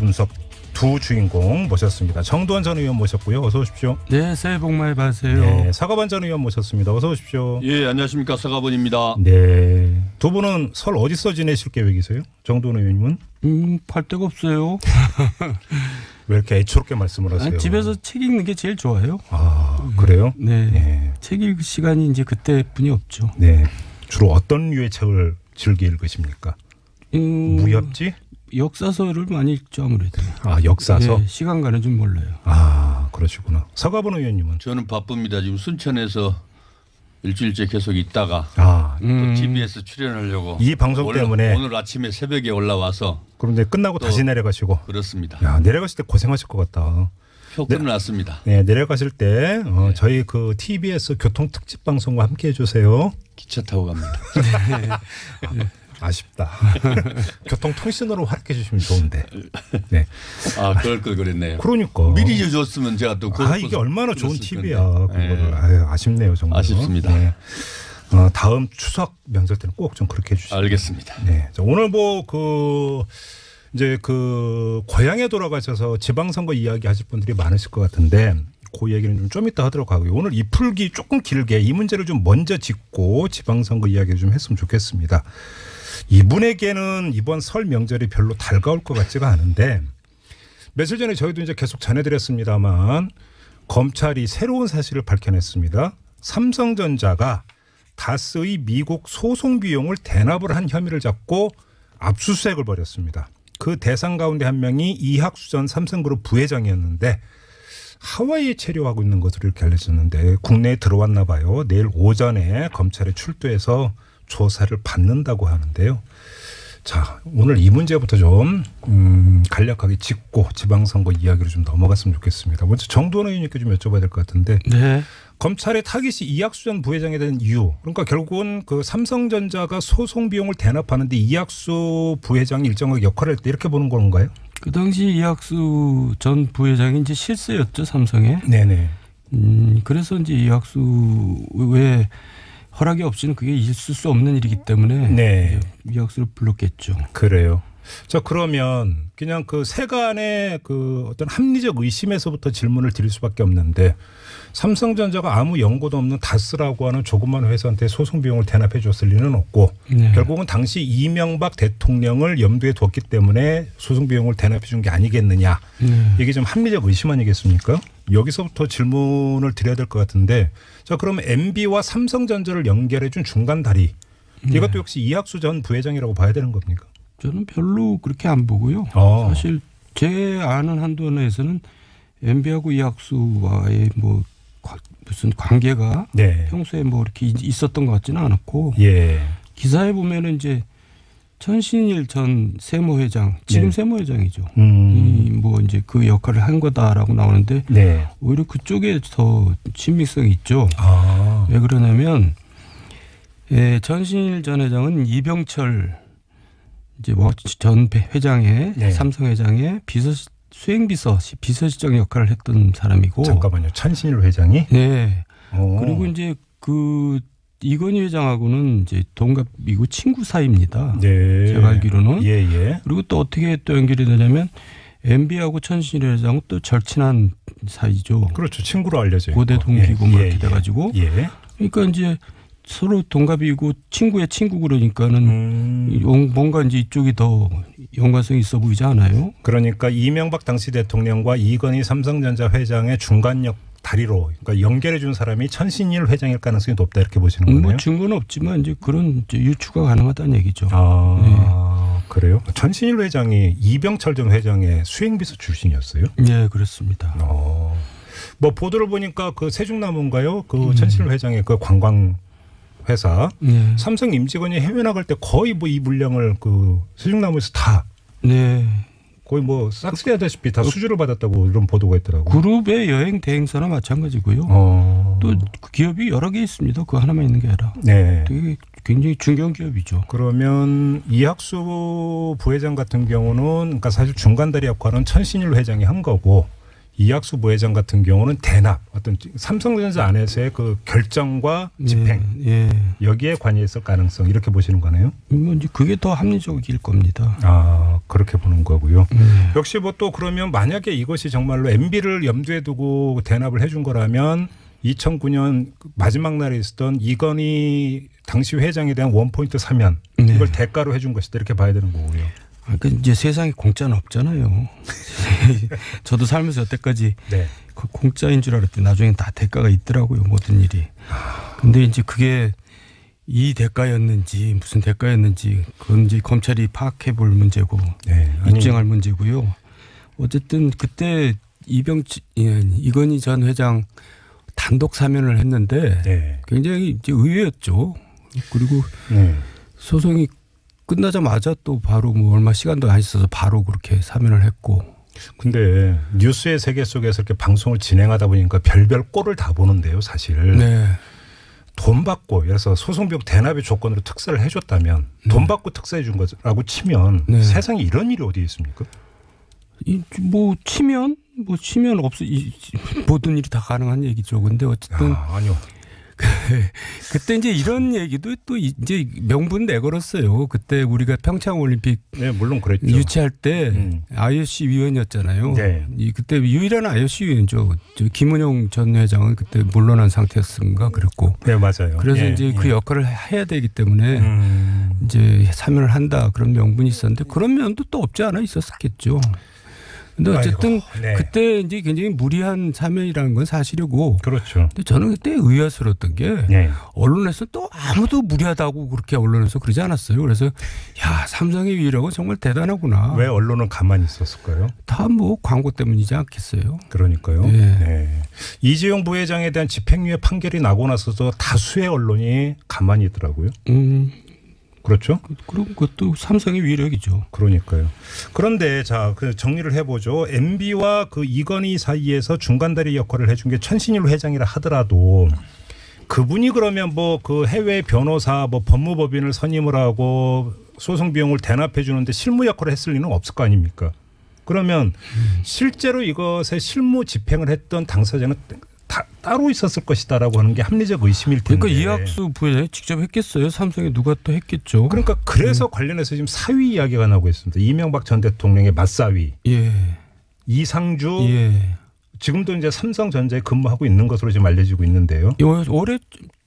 분석 두 주인공 모셨습니다. 정두환 전 의원 모셨고요. 어서 오십시오. 네, 새해 복 많이 받으세요. 네, 사과반 전 의원 모셨습니다. 어서 오십시오. 예, 안녕하십니까, 사과반입니다. 네, 두 분은 설 어디서 지내실 계획이세요? 정두환 의원님은? 팔 데가 없어요. 왜 이렇게 애초롭게 말씀을 하세요? 집에서 책 읽는 게 제일 좋아요. 아, 그래요? 네, 네. 책 읽을 시간이 이제 그때뿐이 없죠. 네, 주로 어떤 류의 책을 즐겨 읽으십니까? 무협지? 역사서를 많이 읽죠, 아무래도. 아, 역사서? 네, 시간 가는 줄 몰라요. 아, 그러시구나. 사과반 의원님은? 저는 바쁩니다. 지금 순천에서 일주일째 계속 있다가 또 TBS 출연하려고 이 방송 때문에 오늘 아침에 새벽에 올라와서 그런데 끝나고 다시 내려가시고. 그렇습니다. 야, 내려가실 때 고생하실 것 같다. 표 끝났습니다. 네, 내려가실 때 저희 그 TBS 교통 특집 방송과 함께 해주세요. 기차 타고 갑니다. 네. 아쉽다. 교통통신으로 활약해 주시면 좋은데. 네. 아, 그럴 걸 그랬네요. 그러니까. 미리 줬으면 제가 또 이게 얼마나 좋은 팁이야. 네. 아쉽네요, 정말. 아쉽습니다. 네. 다음 추석 명절 때는 꼭 좀 그렇게 해주시죠. 알겠습니다. 네. 자, 오늘 이제 고향에 돌아가셔서 지방선거 이야기 하실 분들이 많으실 것 같은데 그 얘기는 좀 이따 하도록 하고요. 오늘 이 풀기 조금 길게 이 문제를 좀 먼저 짚고 지방선거 이야기를 좀 했으면 좋겠습니다. 이분에게는 이번 설 명절이 별로 달가울 것 같지가 않은데 며칠 전에 저희도 이제 계속 전해드렸습니다만 검찰이 새로운 사실을 밝혀냈습니다. 삼성전자가 다스의 미국 소송 비용을 대납을 한 혐의를 잡고 압수수색을 벌였습니다. 그 대상 가운데 한 명이 이학수 전 삼성그룹 부회장이었는데 하와이에 체류하고 있는 것으로 이렇게 알려졌는데 국내에 들어왔나 봐요. 내일 오전에 검찰에 출두해서 조사를 받는다고 하는데요. 자, 오늘 이 문제부터 좀 간략하게 짚고 지방선거 이야기로 좀 넘어갔으면 좋겠습니다. 먼저 정두환 의원님께 좀 여쭤봐야 될 것 같은데 네. 검찰의 타깃이 이학수 전 부회장에 대한 이유, 그러니까 결국은 그 삼성전자가 소송 비용을 대납하는데 이학수 부회장이 일정하게 역할을 했다 이렇게 보는 건가요? 그 당시 이학수 전 부회장이 이제 실세였죠, 삼성에. 네네. 그래서 이제 이학수의 허락이 없이는 그게 있을 수 없는 일이기 때문에 네. 이학수를 불렀겠죠. 그래요. 자, 그러면 그냥 그 세간의 그 어떤 합리적 의심에서부터 질문을 드릴 수밖에 없는데 삼성전자가 아무 연고도 없는 다스라고 하는 조그만 회사한테 소송 비용을 대납해 줬을 리는 없고 네. 결국은 당시 이명박 대통령을 염두에 두었기 때문에 소송 비용을 대납해 준 게 아니겠느냐. 네. 이게 좀 합리적 의심 아니겠습니까? 여기서부터 질문을 드려야 될 것 같은데 자, 그러면 MB와 삼성전자를 연결해 준 중간 다리 이것도 역시 이학수 전 부회장이라고 봐야 되는 겁니까? 저는 별로 그렇게 안 보고요. 사실 제 아는 한도 내에서는 MB하고 이학수와의 무슨 관계가 네. 평소에 이렇게 있었던 것 같지는 않았고 예. 기사에 보면은 이제 천신일 전 세무회장 지금 네. 세무회장이죠. 이제 그 역할을 한 거다라고 나오는데 네. 오히려 그쪽에 더 친밀성이 있죠. 왜 그러냐면 천신일 전 회장은 이병철 이제 전 회장의 네. 삼성 회장의 비서실장 역할을 했던 사람이고. 잠깐만요. 천신일 회장이? 네. 그리고 이제 이건희 회장하고는 이제 동갑이고 친구 사이입니다. 네. 제가 알기로는. 예. 그리고 또 어떻게 또 연결이 되냐면 MB하고 천신일 회장은 또 절친한 사이죠. 그렇죠. 친구로 알려져 있고. 고대 동기고 이렇게 돼가지고. 예. 그러니까 이제 서로 동갑이고 친구의 친구 그러니까는 뭔가 이제 이쪽이 더 연관성이 있어 보이지 않아요? 그러니까 이명박 당시 대통령과 이건희 삼성전자 회장의 중간역 다리로 그러니까 연결해 준 사람이 천신일 회장일 가능성이 높다 이렇게 보시는 거네요. 증거는 없지만 이제 그런 이제 유추가 가능하다는 얘기죠. 그래요? 천신일 회장이 이병철 전 회장의 수행비서 출신이었어요? 네, 그렇습니다. 보도를 보니까 그 세종나무인가요? 그 천신일 회장의 그 관광 회사 삼성 임직원이 해외 나갈 때 거의 이 물량을 그 세종나무에서 다 거의 싹쓸이하다시피 다 수주를 받았다고 이런 보도가 있더라고요. 그룹의 여행 대행사나 마찬가지고요. 또 기업이 여러 개 있습니다. 그거 하나만 있는 게 아니라. 네. 되게 굉장히 중견 기업이죠. 그러면 이학수 부회장 같은 경우는 그러니까 사실 중간다리 역할은 천신일 회장이 한 거고 이학수 부회장 같은 경우는 대납 어떤 삼성전자 안에서의 그 결정과 집행 여기에 관여했을 가능성 이렇게 보시는 거네요. 이제 그게 더 합리적일 겁니다. 아 그렇게 보는 거고요. 역시 뭐 또 그러면 만약에 이것이 정말로 MB를 염두에 두고 대납을 해준 거라면 2009년 마지막 날에 있었던 이건희 당시 회장에 대한 원포인트 사면 이걸 대가로 해준 것이다 이렇게 봐야 되는 거고요. 그러니까 이제 세상에 공짜는 없잖아요. 저도 살면서 여태까지 공짜인 줄 알았더니 나중엔 다 대가가 있더라고요. 모든 일이. 근데 이제 그게 이 대가였는지 무슨 대가였는지 그건 이제 검찰이 파악해 볼 문제고 입증할 문제고요. 어쨌든 그때 이건희 전 회장 단독 사면을 했는데 굉장히 이제 의외였죠. 그리고 소송이 끝나자마자 또 바로 뭐 얼마 시간도 안 있어서 바로 그렇게 사면을 했고. 근데 뉴스의 세계 속에서 이렇게 방송을 진행하다 보니까 별별 꼴을 다 보는데요, 사실. 돈 받고 그래서 소송 비용 대납의 조건으로 특사를 해줬다면 돈 받고 특사해 준 거라고 치면 세상에 이런 일이 어디 있습니까? 뭐 치면 없어 모든 일이 다 가능한 얘기죠. 근데 어쨌든 아니요. 그때 이제 이런 얘기도 또 이제 명분 내걸었어요. 그때 우리가 평창 올림픽 물론 그랬죠. 유치할 때 IOC 위원이었잖아요. 그때 유일한 IOC 위원이죠. 김은용 전 회장은 그때 물러난 상태였는가 그랬고. 네 맞아요. 그래서 이제 그 역할을 해야 되기 때문에 이제 사면을 한다 그런 명분이 있었는데 그런 면도 또 없지 않아 있었겠죠. 근데 어쨌든 그때 이제 굉장히 무리한 사면이라는 건 사실이고. 그렇죠. 근데 저는 그때 의아스러웠던 게 언론에서 또 아무도 무리하다고 그렇게 언론에서 그러지 않았어요. 그래서 야 삼성의 위력은 정말 대단하구나. 왜 언론은 가만히 있었을까요? 다 뭐 광고 때문이지 않겠어요. 그러니까요. 이재용 부회장에 대한 집행유예 판결이 나고 나서도 다수의 언론이 가만히 있더라고요. 그렇죠? 그럼 그것도 삼성의 위력이죠. 그러니까요. 그런데 자, 그 정리를 해보죠. MB와 그 이건희 사이에서 중간다리 역할을 해준 게 천신일 회장이라 하더라도 그분이 그러면 뭐 그 해외 변호사 뭐 법무법인을 선임을 하고 소송 비용을 대납해 주는데 실무 역할을 했을 리는 없을 거 아닙니까? 그러면 실제로 이것에 실무 집행을 했던 당사자는 따로 있었을 것이다라고 하는 게 합리적 의심일 텐데. 그러니까 이학수 부회장이 직접 했겠어요. 삼성에 누가 또 했겠죠. 그러니까 그래서 관련해서 지금 사위 이야기가 나오고 있습니다. 이명박 전 대통령의 맞사위. 이상주. 지금도 이제 삼성전자에 근무하고 있는 것으로 지금 알려지고 있는데요. 올해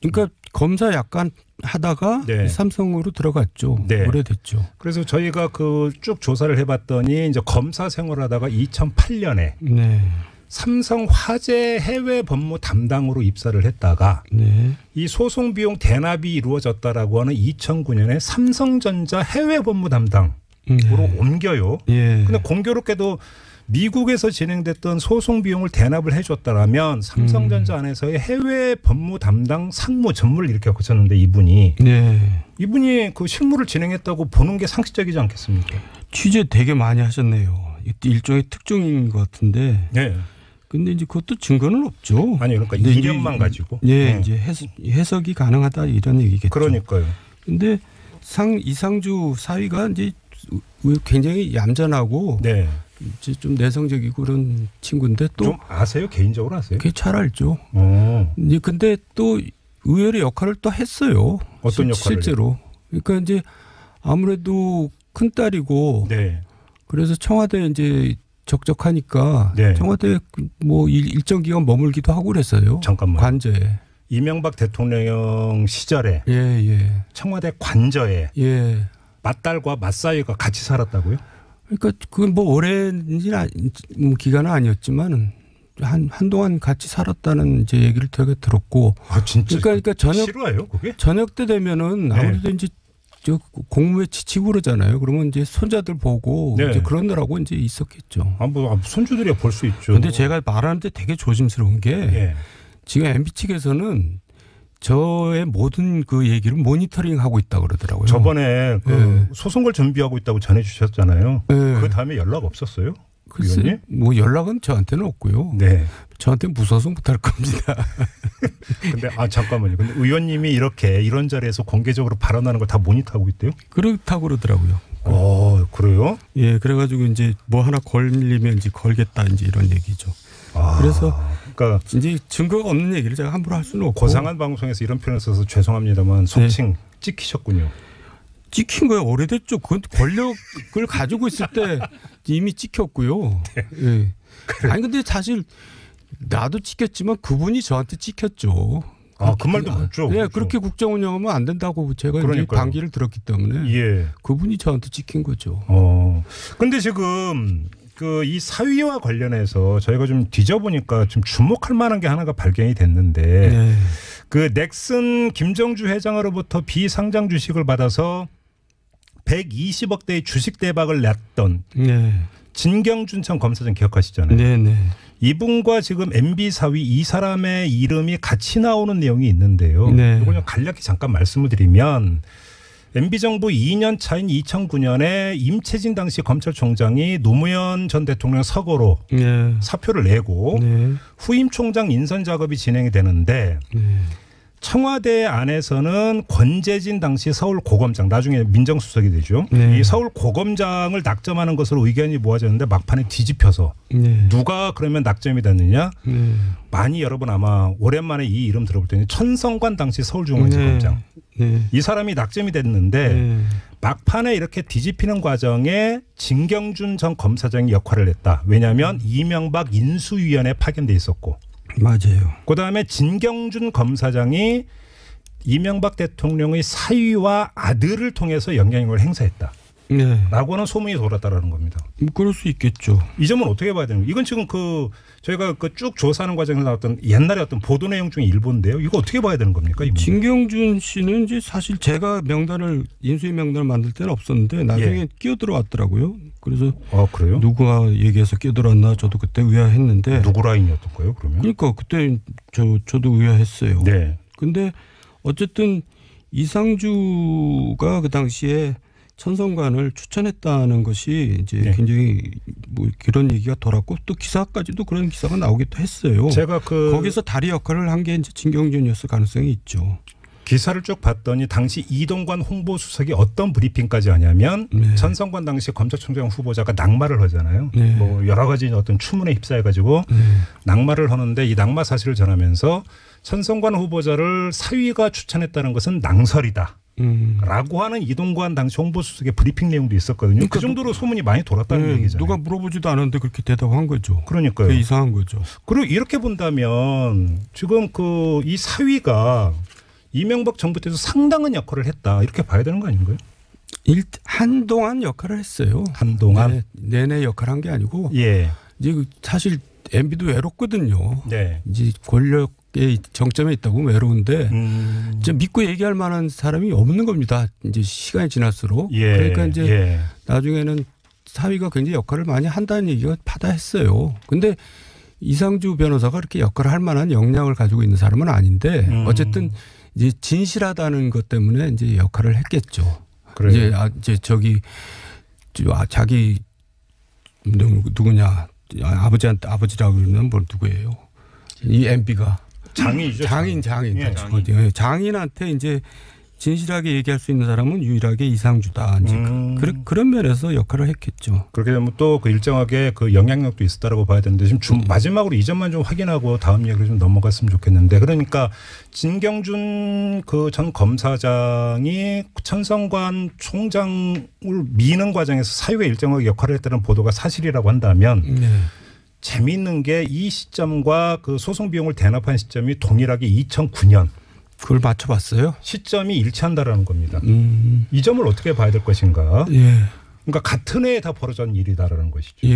그러니까 검사 약간 하다가 삼성으로 들어갔죠. 오래됐죠. 그래서 저희가 그 쭉 조사를 해봤더니 이제 검사 생활하다가 2008년에 삼성 화재 해외 법무 담당으로 입사를 했다가 이 소송 비용 대납이 이루어졌다라고 하는 2009년에 삼성전자 해외 법무 담당으로 옮겨요. 근데 공교롭게도 미국에서 진행됐던 소송 비용을 대납을 해줬다라면 삼성전자 안에서의 해외 법무 담당 상무 전무를 이렇게 거쳤는데 이분이 그 실무를 진행했다고 보는 게 상식적이지 않겠습니까? 취재 되게 많이 하셨네요. 일종의 특종인 것 같은데. 근데 이제 그것도 증거는 없죠. 아니 그러니까 이력만 가지고. 이제 해석이 가능하다 이런 얘기겠죠. 그러니까요. 근데 이상주 사위가 이제 굉장히 얌전하고 이제 좀 내성적이고 그런 친구인데 또 좀 아세요? 개인적으로 아세요? 그게 잘 알죠. 이제 근데 또 의외의 역할을 또 했어요. 어떤 역할을? 실제로. 그러니까 이제 아무래도 큰 딸이고 그래서 청와대 이제 적적하니까 청와대 뭐 일정 기간 머물기도 하고 그랬어요. 잠깐만. 관저에. 이명박 대통령 시절에 청와대 관저에 맏딸과 맏사위가 같이 살았다고요? 그러니까 그건 뭐 오랜 기간은 아니었지만 한동안 같이 살았다는 이제 얘기를 되게 들었고. 아 진짜. 그러니까 싫어요 그게? 저녁 때 되면은 아무래도 이제 저 공무에 지치고 그러잖아요. 그러면 이제 손자들 보고 이제 그러느라고 이제 있었겠죠. 뭐 손주들이야 볼 수 있죠. 근데 제가 말하는데 되게 조심스러운 게 지금 MB 측에서는 저의 모든 그 얘기를 모니터링하고 있다 그러더라고요. 저번에 그 소송을 준비하고 있다고 전해주셨잖아요. 그 다음에 연락 없었어요? 글쎄, 뭐 연락은 저한테는 없고요. 저한테 무서워서 못할 겁니다. 근데 잠깐만요. 근데 의원님이 이렇게 이런 자리에서 공개적으로 발언하는 걸 다 모니터하고 있대요? 그렇다고 그러더라고요. 그래요? 그래가지고 이제 뭐 하나 걸리면 이제 걸겠다 이제 이런 얘기죠. 그래서 그러니까 이제 증거가 없는 얘기를 제가 함부로 할 수는 없고. 고상한 방송에서 이런 표현을 써서 죄송합니다만 속칭 찍히셨군요. 찍힌 거야 오래됐죠. 그건 권력을 가지고 있을 때 이미 찍혔고요. 네. 네. 아니 근데 사실 나도 찍혔지만 그분이 저한테 찍혔죠. 그 말도 맞죠. 네, 그렇게 국정 운영하면 안 된다고 제가 이제 반기를 들었기 때문에 그분이 저한테 찍힌 거죠. 근데 지금 이 사위와 관련해서 저희가 좀 뒤져보니까 좀 주목할 만한 게 하나가 발견이 됐는데 그 넥슨 김정주 회장으로부터 비상장 주식을 받아서 120억대의 주식 대박을 냈던 진경준 전 검사장 기억하시잖아요. 네네. 이분과 지금 MB 사위 이 사람의 이름이 같이 나오는 내용이 있는데요. 이걸 간략히 잠깐 말씀을 드리면 MB 정부 2년 차인 2009년에 임채진 당시 검찰총장이 노무현 전 대통령 서거로 사표를 내고 후임 총장 인선 작업이 진행이 되는데 청와대 안에서는 권재진 당시 서울고검장 나중에 민정수석이 되죠. 이 서울고검장을 낙점하는 것으로 의견이 모아졌는데 막판에 뒤집혀서 누가 그러면 낙점이 됐느냐. 많이 여러분 아마 오랜만에 이 이름 들어볼 때는 천성관 당시 서울중앙지검장. 이 사람이 낙점이 됐는데 막판에 이렇게 뒤집히는 과정에 진경준 전 검사장이 역할을 했다. 왜냐하면 이명박 인수위원회에 파견돼 있었고. 맞아요. 그다음에 진경준 검사장이 이명박 대통령의 사위와 아들을 통해서 영향력을 행사했다. 라고는 소문이 돌았다라는 겁니다. 그럴 수 있겠죠. 이 점은 어떻게 봐야 되는 거예요? 이건 지금 저희가 쭉 조사하는 과정에서 나왔던 옛날에 어떤 보도 내용 중에 일부인데요. 이거 어떻게 봐야 되는 겁니까? 진경준 씨는 이제 사실 제가 인수위 명단을 만들 때는 없었는데 나중에 끼어들어왔더라고요. 그래서 그래요? 누가 얘기해서 끼어들었나 저도 그때 의아했는데. 누구 라인이었던 거예요, 그러면? 그러니까 그때 저도 의아했어요. 네. 근데 어쨌든 이상주가 그 당시에 천성관을 추천했다는 것이 이제 굉장히 뭐 그런 얘기가 돌았고 또 기사까지도 그런 기사가 나오기도 했어요. 제가 거기서 다리 역할을 한 게 이제 진경준이었을 가능성이 있죠. 기사를 쭉 봤더니 당시 이동관 홍보수석이 어떤 브리핑까지 하냐면 천성관 당시 검찰총장 후보자가 낙마를 하잖아요. 뭐 여러 가지 어떤 추문에 휩싸여가지고 낙마를 하는데 이 낙마 사실을 전하면서 천성관 후보자를 사위가 추천했다는 것은 낭설이다. 라고 하는 이동관 당시 홍보수석의 브리핑 내용도 있었거든요. 그러니까 그 정도로 소문이 많이 돌았다는 얘기잖아요. 누가 물어보지도 않았는데 그렇게 대답한 거죠. 그러니까요. 그게 이상한 거죠. 그리고 이렇게 본다면 지금 이 사위가 이명박 정부 때도 상당한 역할을 했다. 이렇게 봐야 되는 거 아닌가요? 한동안 역할을 했어요. 한동안? 내내 역할을 한 게 아니고 이제 사실 MB도 외롭거든요. 이제 권력의 정점에 있다고 외로운데 이제 믿고 얘기할 만한 사람이 없는 겁니다. 이제 시간이 지날수록. 그러니까 이제 나중에는 사위가 굉장히 역할을 많이 한다는 얘기가 바다했어요. 근데 이상주 변호사가 그렇게 역할을 할 만한 역량을 가지고 있는 사람은 아닌데 어쨌든 이제 진실하다는 것 때문에 이제 역할을 했겠죠. 그래요. 이제 자기 누구냐 아버지라고 그러면 뭘 누구예요? 이 MB가 장인이죠. 장인. 장인한테 이제 진실하게 얘기할 수 있는 사람은 유일하게 이상주다. 그런 면에서 역할을 했겠죠. 그렇게 되면 또 일정하게 영향력도 있었다라고 봐야 되는데 지금 마지막으로 이 점만 좀 확인하고 다음 얘기를 좀 넘어갔으면 좋겠는데 그러니까 진경준 전 검사장이 천성관 총장을 미는 과정에서 사유에 일정하게 역할을 했다는 보도가 사실이라고 한다면 재미있는 게 이 시점과 소송 비용을 대납한 시점이 동일하게 2009년. 그걸 맞춰봤어요? 시점이 일치한다라는 겁니다. 이 점을 어떻게 봐야 될 것인가. 그러니까 같은 해에 다 벌어진 일이다라는 것이죠.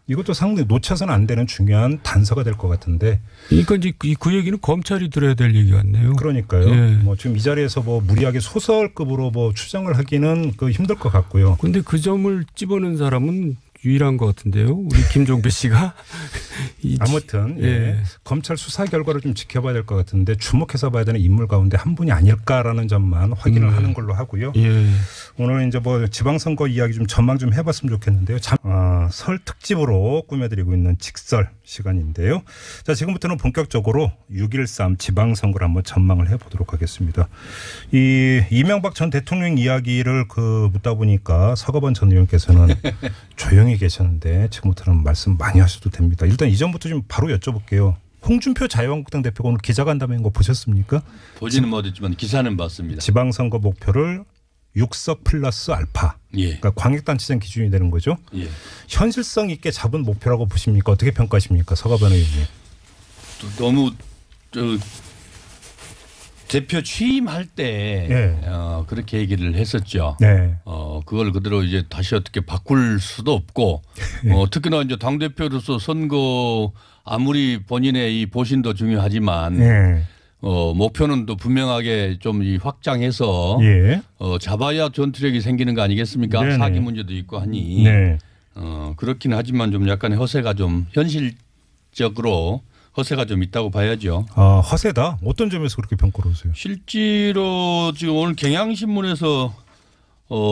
이것도 상당히 놓쳐서는 안 되는 중요한 단서가 될 것 같은데. 그러니까 이제 그 얘기는 검찰이 들어야 될 얘기 같네요. 그러니까요. 지금 이 자리에서 무리하게 소설급으로 추정을 하기는 힘들 것 같고요. 그런데 그 점을 집어넣은 사람은 유일한 것 같은데요. 우리 김종배 씨가. 아무튼 검찰 수사 결과를 좀 지켜봐야 될 것 같은데 주목해서 봐야 되는 인물 가운데 한 분이 아닐까라는 점만 확인을 하는 걸로 하고요. 오늘 이제 지방선거 이야기 좀 전망 좀 해봤으면 좋겠는데요. 설 특집으로 꾸며드리고 있는 직설 시간인데요. 자, 지금부터는 본격적으로 6.13 지방선거를 한번 전망을 해보도록 하겠습니다. 이명박 전 대통령 이야기를 묻다 보니까 서거번 전 의원께서는 조용히 계셨는데 지금부터는 말씀 많이 하셔도 됩니다. 일단 이전부터 좀 바로 여쭤볼게요. 홍준표 자유한국당 대표가 오늘 기자간담회인 거 보셨습니까? 보지는 못했지만 기사는 봤습니다. 지방선거 목표를 6석 플러스 알파. 예. 그러니까 광역단체장 기준이 되는 거죠. 예. 현실성 있게 잡은 목표라고 보십니까? 어떻게 평가하십니까? 서가번 의원님. 너무 대표 취임할 때 네. 그렇게 얘기를 했었죠. 네. 그걸 그대로 이제 다시 어떻게 바꿀 수도 없고 특히나 이제 당 대표로서 선거 아무리 본인의 이 보신도 중요하지만 네. 목표는 또 분명하게 좀 확장해서 예. 잡아야 전투력이 생기는 거 아니겠습니까? 네네. 사기 문제도 있고 하니 네. 그렇긴 하지만 좀 약간의 허세가 좀 현실적으로 허세가 좀 있다고 봐야죠. 허세다. 어떤 점에서 그렇게 평가를 하세요? 실제로 지금 오늘 경향신문에서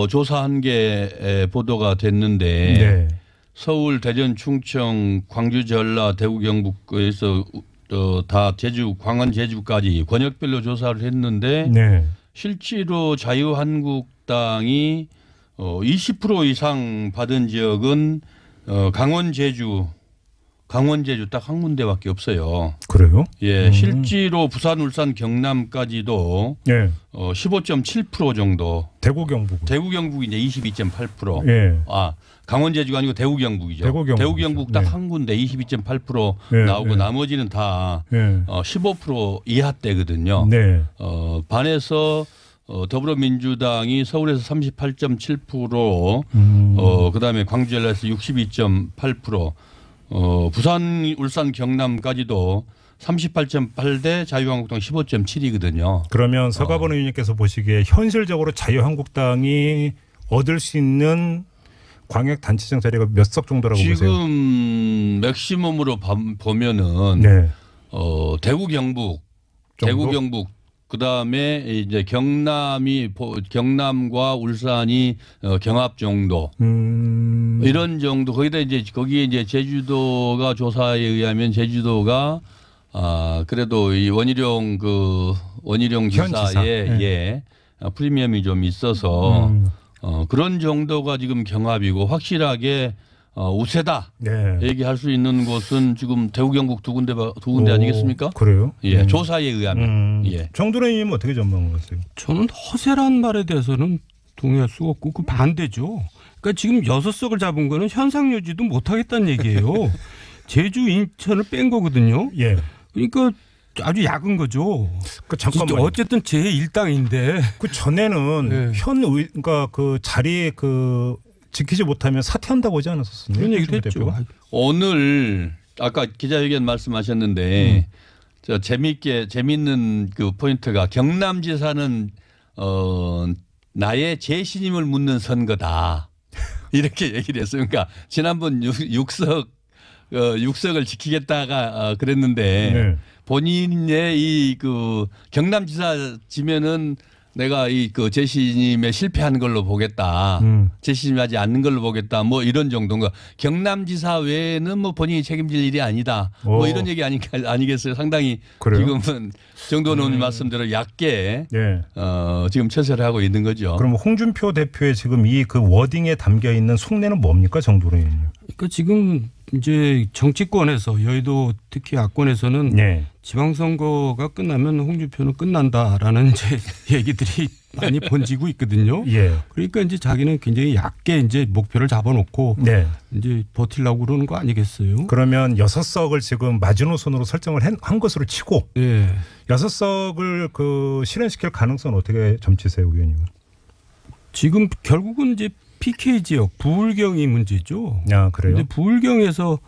조사한 게 보도가 됐는데 네. 서울, 대전, 충청, 광주, 전라, 대구, 경북에서 다 제주, 광원, 제주까지 권역별로 조사를 했는데 네. 실제로 자유한국당이 20% 이상 받은 지역은 강원, 제주 딱 한 군데밖에 없어요. 그래요? 예, 실제로 부산, 울산, 경남까지도 네. 15.7% 정도. 대구 경북. 대구 경북이 이제 22.8%. 예. 강원 제주가 아니고 대구 경북이죠. 대구 경북 딱 한 군데 22.8% 네. 나오고 네. 나머지는 다 네. 15% 이하대거든요. 네. 반해서 더불어민주당이 서울에서 38.7%, 그다음에 광주 전라에서 62.8%, 부산, 울산, 경남까지도 38.8대 자유한국당 15.7이거든요. 그러면 서가번 의원님께서 보시기에 현실적으로 자유한국당이 얻을 수 있는 광역단체장 자리가 몇 석 정도라고 보세요? 지금 맥시멈으로 보면은 네. 대구 경북, 그다음에 이제 경남과 울산이 경합 정도 이런 정도. 거기다 이제 거기에 이제 제주도가 조사에 의하면 제주도가 그래도 이 원희룡 지사의 네. 프리미엄이 좀 있어서 그런 정도가 지금 경합이고 확실하게 우세다 네. 얘기할 수 있는 곳은 지금 대구 경북 두 군데 아니겠습니까? 그래요? 예, 조사에 의하면. 예. 정도래 님은 어떻게 전망하세요? 저는 허세란 말에 대해서는 동의할 수가 없고 그 반대죠. 그러니까 지금 6석을 잡은 거는 현상 유지도 못하겠다는 얘기예요. 제주, 인천을 뺀 거거든요. 예. 그러니까 아주 약은 거죠. 잠깐만요. 어쨌든 제1당인데. 그 전에는 네. 그러니까 그 자리에 지키지 못하면 사퇴한다고 하지 않았었어요? 그런 얘기도 했죠. 오늘 아까 기자회견 말씀하셨는데 재미있는 그 포인트가 경남지사는 나의 재신임을 묻는 선거다 이렇게 얘기를 했어요. 그러니까 지난번 6석을 지키겠다가 그랬는데 네. 본인의 이 그 경남지사 지면은 내가 이 그 재신임에 실패한 걸로 보겠다. 재신임하지 않는 걸로 보겠다. 뭐 이런 정도인가. 경남지사 외에는 뭐 본인이 책임질 일이 아니다. 뭐 이런 얘기 아니겠어요. 상당히 그래요? 지금은 정도는 말씀대로 얕게 네. 지금 처세를 하고 있는 거죠. 그럼 홍준표 대표의 지금 이 그 워딩에 담겨 있는 속내는 뭡니까, 정도래 의원님? 그러니까 지금 이제 정치권에서 여의도 특히 야권에서는 네. 지방선거가 끝나면 홍준표는 끝난다라는 이제 얘기들이 많이 번지고 있거든요. 예. 그러니까 이제 자기는 굉장히 얕게 이제 목표를 잡아놓고 네. 이제 버틸라고 그러는 거 아니겠어요? 그러면 6석을 지금 마지노선으로 설정을 한 것으로 치고 네. 6석을 그 실현시킬 가능성은 어떻게 점치세요, 의원님은? 지금 결국은 이제 PK 지역 부울경이 문제죠. 아, 그래요? 근데 부울경에서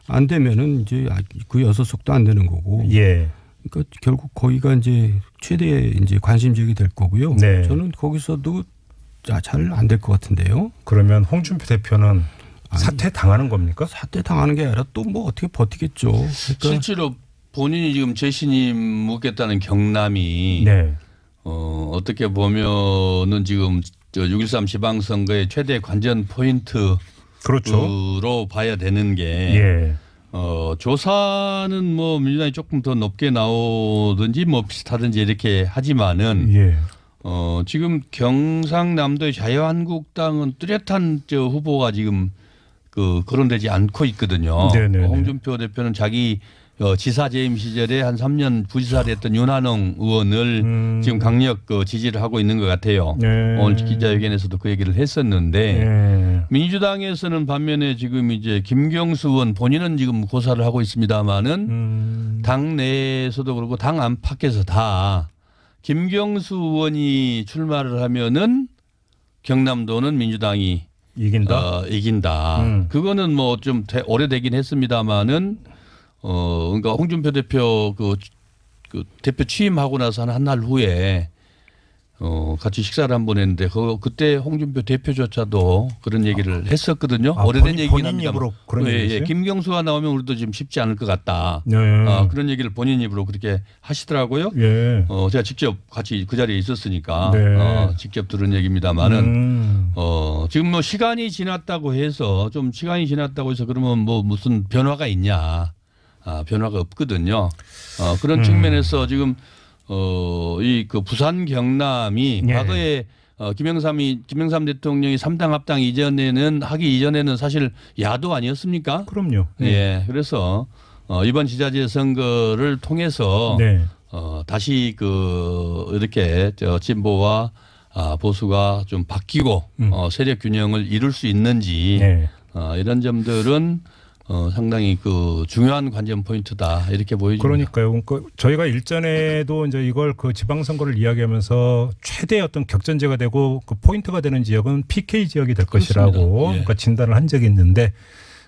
안 되면은 이제 그 6석도 안 되는 거고. 예. 그러니까 결국 거기가 이제 최대 이제 관심 지역이 될 거고요. 네. 저는 거기서도 잘 안 될 것 같은데요. 그러면 홍준표 대표는 사퇴 당하는 겁니까? 사퇴 당하는 게 아니라 또 뭐 어떻게 버티겠죠. 그러니까 실제로 본인이 지금 재신임 묻겠다는 경남이 네. 어떻게 보면은 지금 6.13 지방선거의 최대 관전 포인트로 그렇죠. 봐야 되는 게 예. 조사는 뭐 민주당이 조금 더 높게 나오든지 뭐 비슷하든지 이렇게 하지만은 예. 지금 경상남도의 자유한국당은 뚜렷한 후보가 지금 거론되지 않고 있거든요. 네네네. 홍준표 대표는 자기 지사 재임 시절에 한 3년 부지사 됐던 윤한홍 의원을 지금 강력 지지를 하고 있는 것 같아요. 네. 오늘 기자회견에서도 그 얘기를 했었는데 네. 민주당에서는 반면에 지금 이제 김경수 의원 본인은 지금 고사를 하고 있습니다마는 당 내에서도 그렇고 당 안팎에서 다 김경수 의원이 출마를 하면은 경남도는 민주당이 이긴다. 그거는 뭐 좀 오래되긴 했습니다마는 그러니까 홍준표 대표 그 대표 취임하고 나서 한 날 후에 같이 식사를 한번 했는데 그때 홍준표 대표조차도 그런 얘기를 했었거든요. 오래된 얘기긴 합니다. 그런 예, 김경수가 나오면 우리도 지금 쉽지 않을 것 같다. 네. 그런 얘기를 본인 입으로 그렇게 하시더라고요. 예. 제가 직접 같이 그 자리에 있었으니까 네. 직접 들은 얘기입니다만은 지금 뭐 시간이 지났다고 해서 그러면 뭐 무슨 변화가 있냐? 변화가 없거든요. 그런 측면에서 지금 이 그 부산 경남이 예. 과거에 김영삼 대통령이 3당 합당 하기 이전에는 사실 야도 아니었습니까? 그럼요. 예. 그래서 이번 지자체 선거를 통해서 네. 다시 이렇게 진보와 보수가 좀 바뀌고 세력 균형을 이룰 수 있는지 네. 이런 점들은 상당히 중요한 관전 포인트다 이렇게 보여집니다. 그러니까요. 그러니까 저희가 일전에도 이제 이걸 지방선거를 이야기하면서 최대 어떤 격전제가 되고 포인트가 되는 지역은 PK 지역이 될 그렇습니다. 것이라고 예. 그러니까 진단을 한 적이 있는데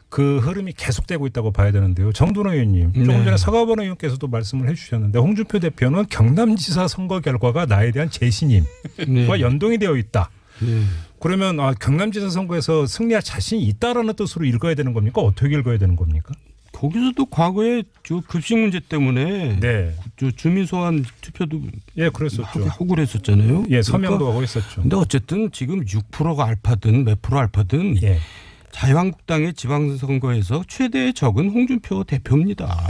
그 흐름이 계속되고 있다고 봐야 되는데요. 정돈호 의원님 조금 전에 서가번 의원께서도 말씀을 해 주셨는데 홍준표 대표는 경남지사 선거 결과가 나에 대한 재신임과 연동이 되어 있다. 그러면 경남지사 선거에서 승리할 자신이 있다라는 뜻으로 읽어야 되는 겁니까? 어떻게 읽어야 되는 겁니까? 거기서도 과거에 급식 문제 때문에 네. 주민 소환 투표도 그랬었죠. 하고 그랬었잖아요. 예, 서명도 하고 했었죠. 근데 어쨌든 지금 6%가 알파든 몇 프로 알파든 자유한국당의 지방선거에서 최대의 적은 홍준표 대표입니다.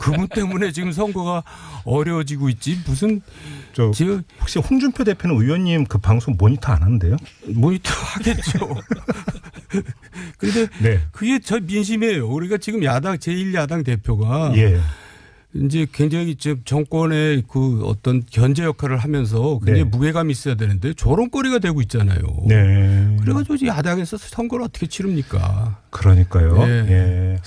그분 때문에 지금 선거가 어려워지고 있지 무슨 지금 혹시 홍준표 대표는 의원님 그 방송 모니터 안 하는데요? 모니터 하겠죠. 그런데 그게 저 민심이에요. 우리가 지금 제1야당 대표가 이제 굉장히 정권의 어떤 견제 역할을 하면서 굉장히 무게감이 있어야 되는데 저런 꼴이가 되고 있잖아요. 그래가지고 야당에서 선거를 어떻게 치릅니까? 그러니까요.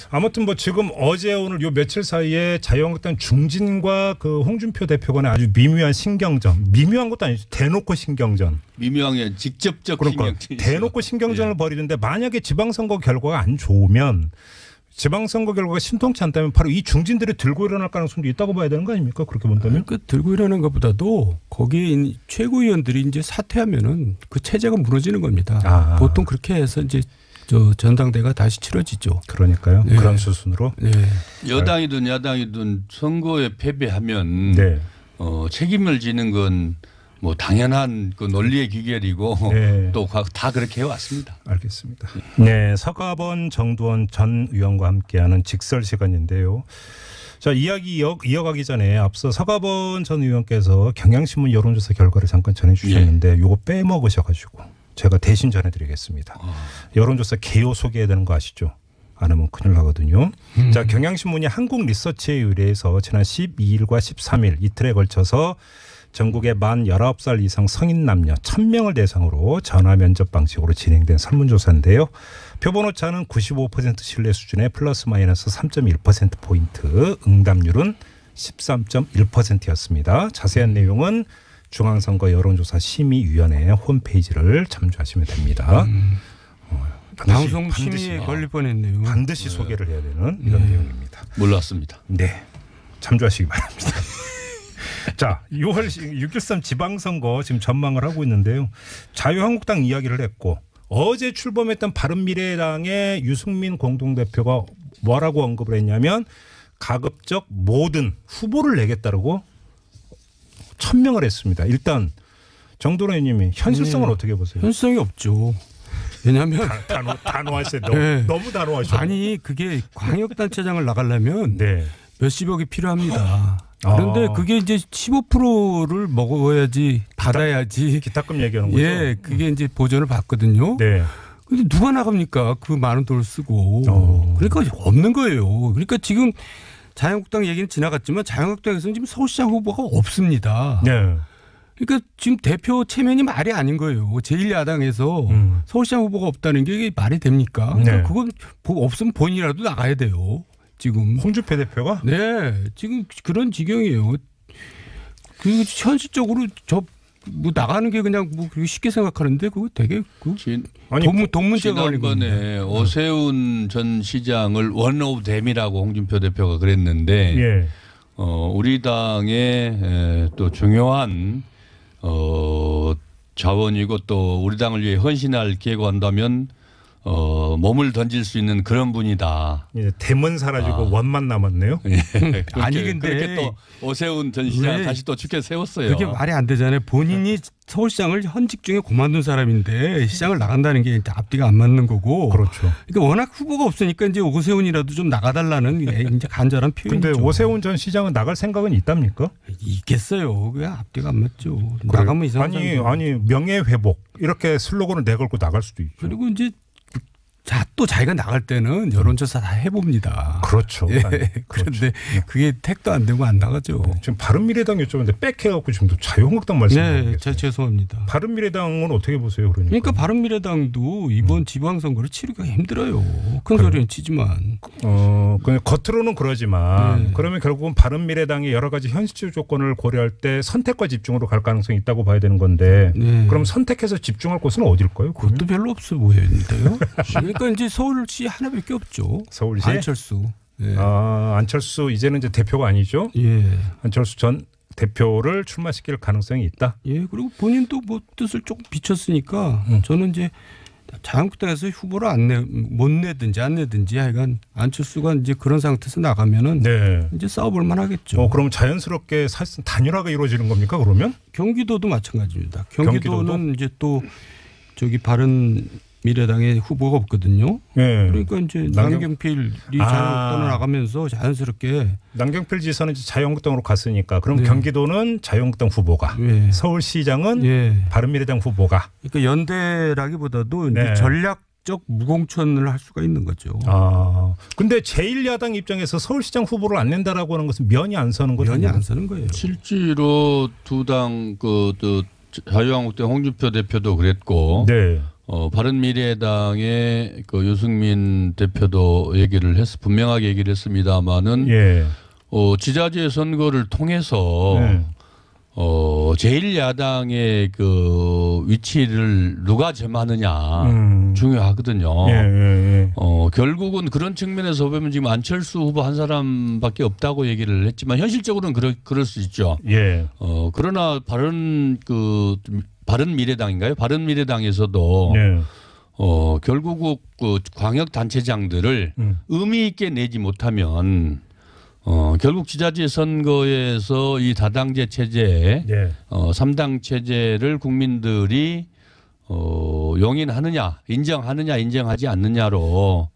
아무튼 지금 어제 오늘 요 며칠 사이에 자유한국당 중진과 홍준표 대표 간의 아주 미묘한 신경전, 미묘한 것도 아니죠. 대놓고 신경전. 미묘한 게 직접적 신경전. 대놓고 신경전을 벌이는데 만약에 지방선거 결과가 안 좋으면 지방선거 결과가 신통치 않다면 바로 이 중진들이 들고 일어날 가능성도 있다고 봐야 되는 거 아닙니까? 그렇게 본다면? 들고 일어나는 것보다도 거기에 최고위원들이 이제 사퇴하면은 그 체제가 무너지는 겁니다. 보통 그렇게 해서 이제 전당대가 다시 치러지죠. 그러니까요. 그런 수순으로. 여당이든 야당이든 선거에 패배하면 책임을 지는 건 뭐 당연한 논리의 귀결이고 또 다 그렇게 해왔습니다. 알겠습니다. 네, 서가번 정두원 전 의원과 함께하는 직설 시간인데요. 자, 이야기 이어가기 전에 앞서 서가번 전 의원께서 경향신문 여론조사 결과를 잠깐 전해주셨는데 요거 빼먹으셔가지고 제가 대신 전해드리겠습니다. 여론조사 개요 소개해야 되는 거 아시죠? 안 하면 큰일 나거든요. 자, 경향신문이 한국리서치에 의뢰해서 지난 12일과 13일 이틀에 걸쳐서 전국의 만 19살 이상 성인 남녀 1000명을 대상으로 전화 면접 방식으로 진행된 설문조사인데요. 표본 오차는 95% 신뢰 수준의 플러스 마이너스 3.1%포인트, 응답률은 13.1%였습니다. 자세한 내용은 중앙선거 여론조사 심의위원회 홈페이지를 참조하시면 됩니다. 방송 심의에 걸릴 뻔했네요. 반드시 소개를 해야 되는 이런 내용입니다. 몰랐습니다. 네, 참조하시기 바랍니다. 자, 6월 6.13 지방선거 지금 전망을 하고 있는데요. 자유한국당 이야기를 했고 어제 출범했던 바른미래당의 유승민 공동대표가 뭐라고 언급을 했냐면 가급적 모든 후보를 내겠다고 1000명을 했습니다. 일단 정돈호 의원님이 현실성을 어떻게 보세요? 현실성이 없죠. 왜냐하면 단호하세요. 너무 단호하셔. 아니 그게 광역단체장을 나가려면 몇십억이 필요합니다. 그런데 그게 이제 15%를 먹어야지 받아야지 기타금 얘기하는 거죠. 그게 이제 보전을 받거든요. 근데 누가 나갑니까? 그 많은 돈을 쓰고. 그러니까 없는 거예요. 그러니까 지금 자유한국당 얘기는 지나갔지만 자유한국당에서는 지금 서울시장 후보가 없습니다. 네. 그러니까 지금 대표 체면이 말이 아닌 거예요. 제1야당에서 서울시장 후보가 없다는 게 이게 말이 됩니까? 그러니까 네. 그건 없으면 본인이라도 나가야 돼요. 지금. 홍준표 대표가? 네. 지금 그런 지경이에요. 그 현실적으로 뭐 나가는 게 그냥 뭐 쉽게 생각하는데 그거 되게 돈 문제가 걸린 건데. 지난번에 오세훈 전 시장을 원 오브 댐이라고 홍준표 대표가 그랬는데 예. 우리 당의 또 중요한 자원이고 또 우리 당을 위해 헌신할 기회가 온다면 몸을 던질 수 있는 그런 분이다. 예, 댐은 사라지고 원만 남았네요. 예. 아니 근데 그렇게 또 오세훈 전 시장 다시 또 죽게 세웠어요. 그게 말이 안 되잖아요. 본인이 서울시장을 현직 중에 그만둔 사람인데 시장을 나간다는 게 앞뒤가 안 맞는 거고. 그렇죠. 그러니까 워낙 후보가 없으니까 이제 오세훈이라도 좀 나가달라는 이제 간절한 표현이죠. 근데 오세훈 전 시장은 나갈 생각은 있답니까? 있겠어요. 그게 앞뒤가 안 맞죠. 나가면 이상한. 아니 명예 회복 이렇게 슬로건을 내걸고 나갈 수도 있죠. 그리고 이제 또 자기가 나갈 때는 여론조사 다 해봅니다. 그렇죠. 예. 그렇죠. 그런데 그게 택도 안 되고 안 나가죠. 지금 바른미래당 여쭤봤는데 빽해갖고 지금 또 자유한국당 말씀하셨어요. 네, 죄송합니다. 바른미래당은 어떻게 보세요? 그러니까 바른미래당도 이번 지방선거를 치르기가 힘들어요. 큰 소리는 치지만. 그냥 겉으로는 그러지만 네. 그러면 결국은 바른미래당이 여러 가지 현실적 조건을 고려할 때 선택과 집중으로 갈 가능성이 있다고 봐야 되는 건데 네. 그럼 선택해서 집중할 곳은 어딜까요? 그것도 별로 없어 보이는데요. 그러니까 이제 서울시 하나밖에 없죠. 서울시? 안철수. 네. 안철수 이제는 이제 대표가 아니죠. 예. 안철수 전 대표를 출마시킬 가능성이 있다. 예. 그리고 본인도 뭐 뜻을 조금 비쳤으니까 저는 이제 자유한국당에서 후보를 못 내든지 안 내든지 하여간 안철수가 이제 그런 상태에서 나가면은 네. 이제 싸워볼 만하겠죠. 그럼 자연스럽게 사실상 단일화가 이루어지는 겁니까? 그러면? 경기도도 마찬가지입니다. 경기도는 경기도도? 이제 또 저기 바른 미래당의 후보가 없거든요. 네. 그러니까 이제 남경필이 자유한국당으로 나가면서 자연스럽게 남경필 지사는 이제 자유한국당으로 갔으니까 그럼 네. 경기도는 자유한국당 후보가, 네. 서울시장은 예. 바른미래당 후보가. 그러니까 연대라기보다도 이제 네. 전략적 무공천을 할 수가 있는 거죠. 근데 제1야당 입장에서 서울시장 후보를 안 낸다라고 하는 것은 면이 안 서는 거죠. 면이 안 서는 거예요. 실제로 두 당 자유한국당 홍준표 대표도 그랬고 네. 바른미래당의 그 유승민 대표도 분명하게 얘기를 했습니다마는 예. 지자체 선거를 통해서 네. 제1야당의 그 위치를 누가 점하느냐 중요하거든요. 예. 결국은 그런 측면에서 보면 지금 안철수 후보 한 사람밖에 없다고 얘기를 했지만 현실적으로는 그럴 수 있죠. 예. 그러나 바른미래당인가요? 바른미래당에서도 예. 결국 그 광역 단체장들을 의미 있게 내지 못하면 결국 지자체 선거에서 이 다당제 체제, 예. 3당 체제를 국민들이 용인하느냐, 인정하느냐, 인정하지 않느냐로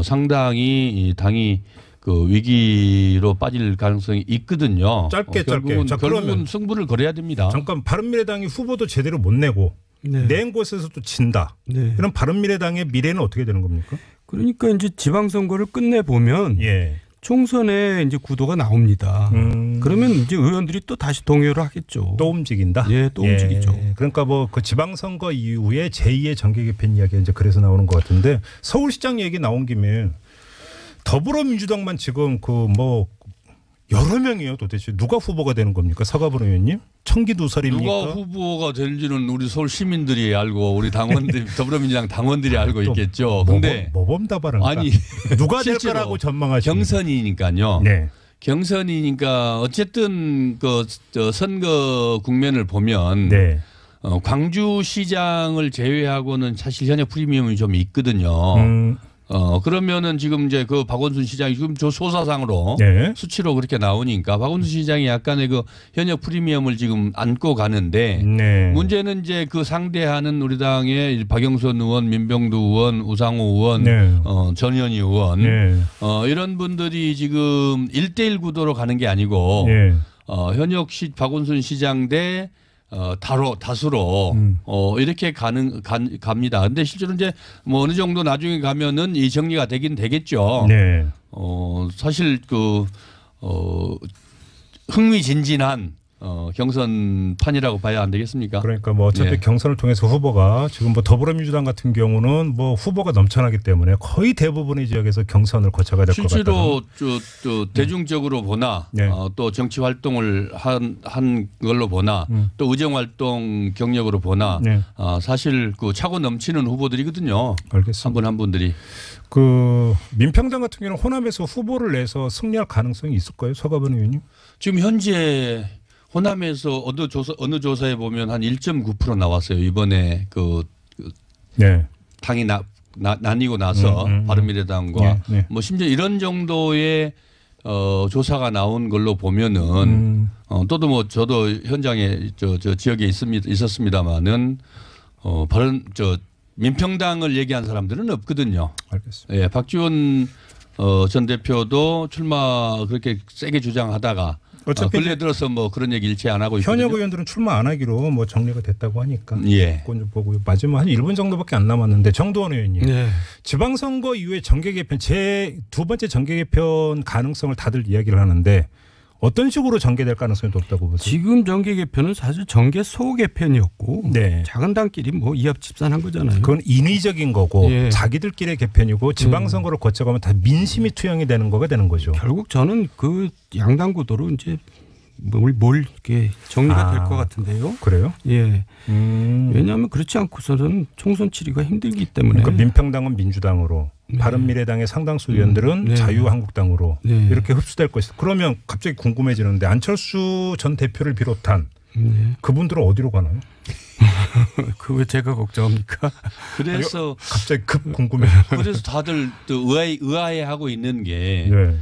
상당히 이 당이 그 위기로 빠질 가능성이 있거든요. 짧게. 결국은 그러면 승부를 걸어야 됩니다. 잠깐 바른미래당이 후보도 제대로 못 내고 네. 낸 곳에서 또 진다. 네. 그럼 바른미래당의 미래는 어떻게 되는 겁니까? 그러니까 이제 지방선거를 끝내 보면 예. 총선에 이제 구도가 나옵니다. 그러면 이제 의원들이 또 다시 동요를 하겠죠. 또 움직인다. 예, 또 움직이죠. 그러니까 뭐 그 지방선거 이후에 제2의 정계 개편 이야기가 이제 그래서 나오는 것 같은데 서울시장 얘기 나온 김에 더불어민주당만 지금 그 뭐 여러 명이에요. 도대체 누가 후보가 되는 겁니까? 서가분 의원님? 청기누설입니까? 누가 후보가 되는지는 우리 서울 시민들이 알고 우리 당원들 더불어민주당 당원들이 알고 있겠죠. 근데 모범답안을 아니 누가 될 거라고 전망하시는 경선이니까요. 네. 경선이니까 어쨌든 저 선거 국면을 보면 네. 광주시장을 제외하고는 사실 현역 프리미엄이 좀 있거든요. 그러면은 지금 이제 그 박원순 시장이 지금 저 소사상으로 네. 수치로 그렇게 나오니까 박원순 시장이 약간의 그 현역 프리미엄을 지금 안고 가는데 네. 문제는 이제 그 상대하는 우리 당의 박영선 의원, 민병두 의원, 우상호 의원, 네. 전현희 의원 네. 이런 분들이 지금 1대1 구도로 가는 게 아니고 네. 현역 박원순 시장 대 다수로 이렇게 갑니다. 근데 실제로 이제 뭐 어느 정도 나중에 가면은 이 정리가 되긴 되겠죠. 네. 사실 흥미진진한 경선판이라고 봐야 안 되겠습니까? 그러니까 뭐 어차피 예. 경선을 통해서 후보가 지금 뭐 더불어민주당 같은 경우는 뭐 후보가 넘쳐나기 때문에 거의 대부분의 지역에서 경선을 거쳐가야 될 것 같아요. 실제로 대중적으로 보나 네. 또 정치 활동을 한 걸로 보나 또 의정 활동 경력으로 보나 네. 사실 차고 넘치는 후보들이거든요. 알겠습니다. 한 분 한 분들이. 민평당 같은 경우는 호남에서 후보를 내서 승리할 가능성이 있을까요, 서가번 의원님? 지금 현재 호남에서 어느 조사에 보면 한 1.9% 나왔어요. 이번에 네. 당이 나뉘고 나서 바른미래당과 네. 뭐 심지어 이런 정도의 조사가 나온 걸로 보면은 또도 뭐 저도 현장에 저 지역에 있었습니다마는 민평당을 얘기한 사람들은 없거든요. 알겠습니다. 예, 박지원 전 대표도 출마 그렇게 세게 주장하다가 어차피 근래 들어서 뭐 그런 얘기 일체 안 하고 있거든요. 현역 의원들은 출마 안 하기로 뭐 정리가 됐다고 하니까. 예. 그건 좀 보고 마지막 한 1분 정도밖에 안 남았는데 정도원 의원님. 네. 지방선거 이후에 정계 개편 제 두 번째 정계 개편 가능성을 다들 이야기를 하는데 어떤 식으로 전개될 가능성이 높다고 보세요? 지금 정계 개편은 사실 정계 소 개편이었고 네. 작은 당끼리 뭐 이합집산한 거잖아요. 그건 인위적인 거고 예. 자기들끼리의 개편이고 지방선거를 거쳐가면 다 민심이 투영이 되는 거가 되는 거죠. 결국 저는 양당 구도로 이제 뭘 이렇게 정리가 될 것 같은데요. 그래요? 예. 왜냐하면 그렇지 않고서는 총선 치리가 힘들기 때문에. 그러니까 민평당은 민주당으로, 네. 바른미래당의 상당수 의원들은 네. 자유한국당으로 네. 이렇게 흡수될 것이다. 그러면 갑자기 궁금해지는데 안철수 전 대표를 비롯한 네. 그분들은 어디로 가나요? 그 왜 제가 걱정합니까? 그래서 갑자기 급 궁금해. 그래서 다들 또 의아해하고 있는 게 네.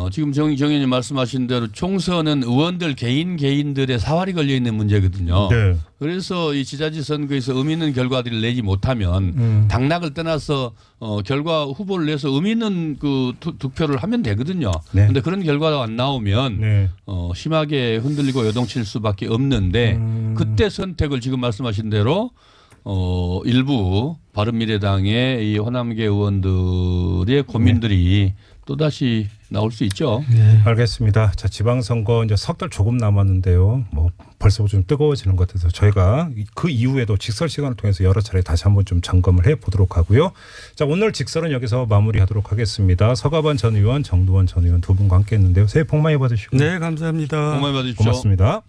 지금 정 의원님 말씀하신 대로 총선은 의원들 개인들의 사활이 걸려 있는 문제거든요. 네. 그래서 이 지자체 선거에서 의미 있는 결과들을 내지 못하면 당락을 떠나서 결과 후보를 내서 의미 있는 득표를 하면 되거든요. 그런데 네. 그런 결과가 안 나오면 네. 심하게 흔들리고 요동칠 수밖에 없는데 그때 선택을 지금 말씀하신 대로 일부 바른미래당의 이 호남계 의원들의 고민들이 또다시 나올 수 있죠. 네. 알겠습니다. 자, 지방선거 이제 석 달 조금 남았는데요. 뭐 벌써 좀 뜨거워지는 것 같아서 저희가 그 이후에도 직설 시간을 통해서 여러 차례 다시 한번 좀 점검을 해 보도록 하고요. 자, 오늘 직설은 여기서 마무리하도록 하겠습니다. 서가번 전 의원, 정두원 전 의원 두 분과 함께했는데요. 새해 복 많이 받으시고. 네, 감사합니다. 복 많이 받으십시오. 고맙습니다.